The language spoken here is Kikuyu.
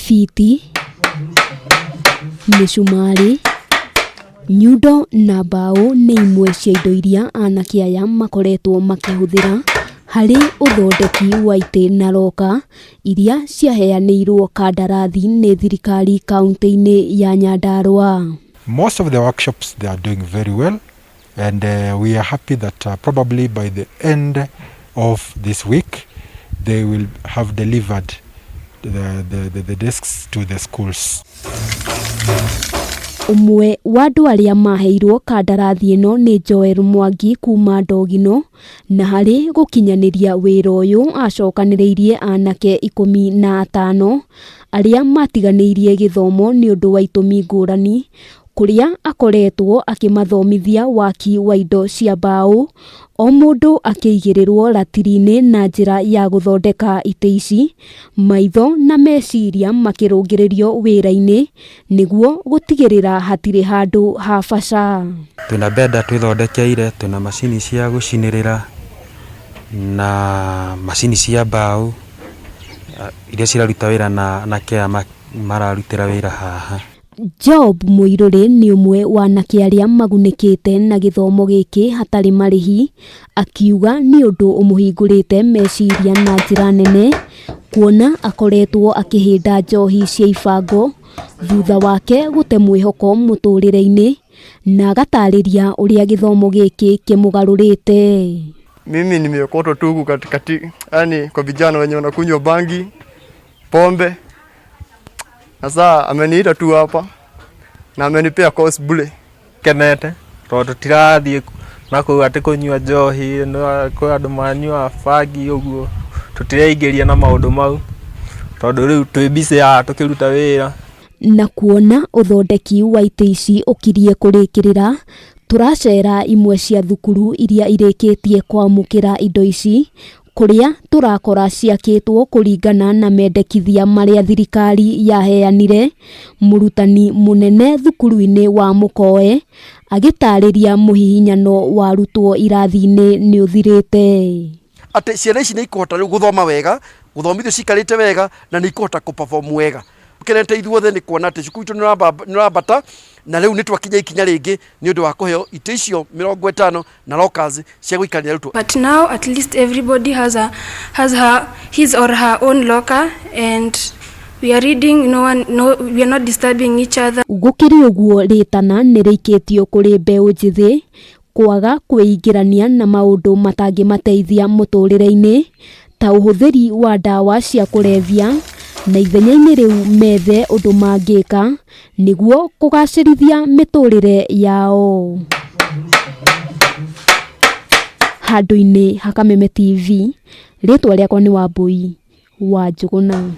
Fiti, mĩcumarĩ, nyundo na mbaũ nĩ imwe cia indo iria anake aya makoretwo makĩhũthĩra harĩ ũthondeki wa itĩ na loka iria ciaheanĩirwo kandarathi nĩ thirikari kaunti-ini ya Nyandarua. Most of the workshops, they are doing very well, and we are happy that probably by the end of this week they will have delivered the desks to the schools. Umwe wa andũ arĩa maheirwo kandarathi ĩno nĩ Joel Mwangi kuma Ndogino, na harĩ gũkinyanĩria wĩra ũyũ acokanĩrĩirie anake 15 arĩa matiganĩirie gĩthomo nĩ ũndũ wa itũmi ngũrani, kũrĩa akoretwo akĩmathomithia waki wa indo cia mbaũ, o mũndũ akĩigĩrĩrwo ratiri-inĩ na njĩra ya guthondeka itĩ ici, maitho na meciria makĩrũngĩrĩrio wĩra-inĩ nĩguo gũtigĩrĩra hatirĩ handũ ha baca. Twĩna benda twĩthondekeire, twĩna macini cia gũcinĩrĩra na macini cia mbaũ iria ciraruta wĩra na anake aya mararutĩra wĩra haha. Job Muiruri nĩ ũmwe wa anake arĩa magunĩkĩte na gĩthomo gĩkĩ hatarĩ marĩhi, akiuga nĩ ũndũ ũmũhingũrĩte meciria na njĩra nene, kuona akoretwo akĩhĩnda njohi cia ibango thutha wake gũte mwĩhoko muturire-ini, na agatarĩria ũrĩa gĩthomo gĩkĩ kĩmũgarũrĩte. Mimi nimeokotwa tu katikati, yani kwa vijana wenye wanakunywa bangi, pombe. Sasa ameniita tu hapa na amenipea course bure. Kenete tondũ tirathie nakũu atĩ kũnyua njohi, kwa andũ manyua bangi ũguo tutireingĩria na maũndũ mau tondũ rĩu twĩ busy haha tũkĩruta wĩra. Na kuona ũthondeki wa itĩ ici ũkirie kũrĩkĩrĩra, turacera imwe cia thukuru iria irikitie kwamukira indo ici, kũrĩa turakora ciakĩtwo kũringana na mendekithia marĩa thirikari yaheanire. Mũrutani mũnene thukuru-inĩ wa Mukoe agĩtarĩria muhihinyano wa arutwo irathi-ini niuthirite. Atĩ ciana ici nĩ ikũhota rĩu gũthoma wega, gũthomithio cikarĩte wega na nĩ ikũhota kũ-perform wega. Kenete ithuothe nĩ kuona atĩ cukuru itũ nĩ ũrambata, na rĩu nĩ twakinya ikinya rĩngĩ nĩ ũndũ wa kũheo itĩ icio 50 na lockers cia gũikarania arutwo. But now at least everybody has his or her own locker, and we are reading, we are not disturbing each other. Gũkĩrĩ ũguo rĩtana nĩ rĩikĩtio kũrĩ mbeũ njĩthĩ kwaga kwĩingĩrania na maũndũ matangĩmateithia mũtũrĩre-inĩ ta ũhũthĩri wa ndawa cia kũrebia, na ithenya-inĩ rĩu methe ũndũ mangĩka nĩguo kũgacĩrithia mĩtũrĩre yao. Handũ-inĩ ha Kameme TV, rĩtwa rĩakwa nĩ Wambui wa Njũgũna.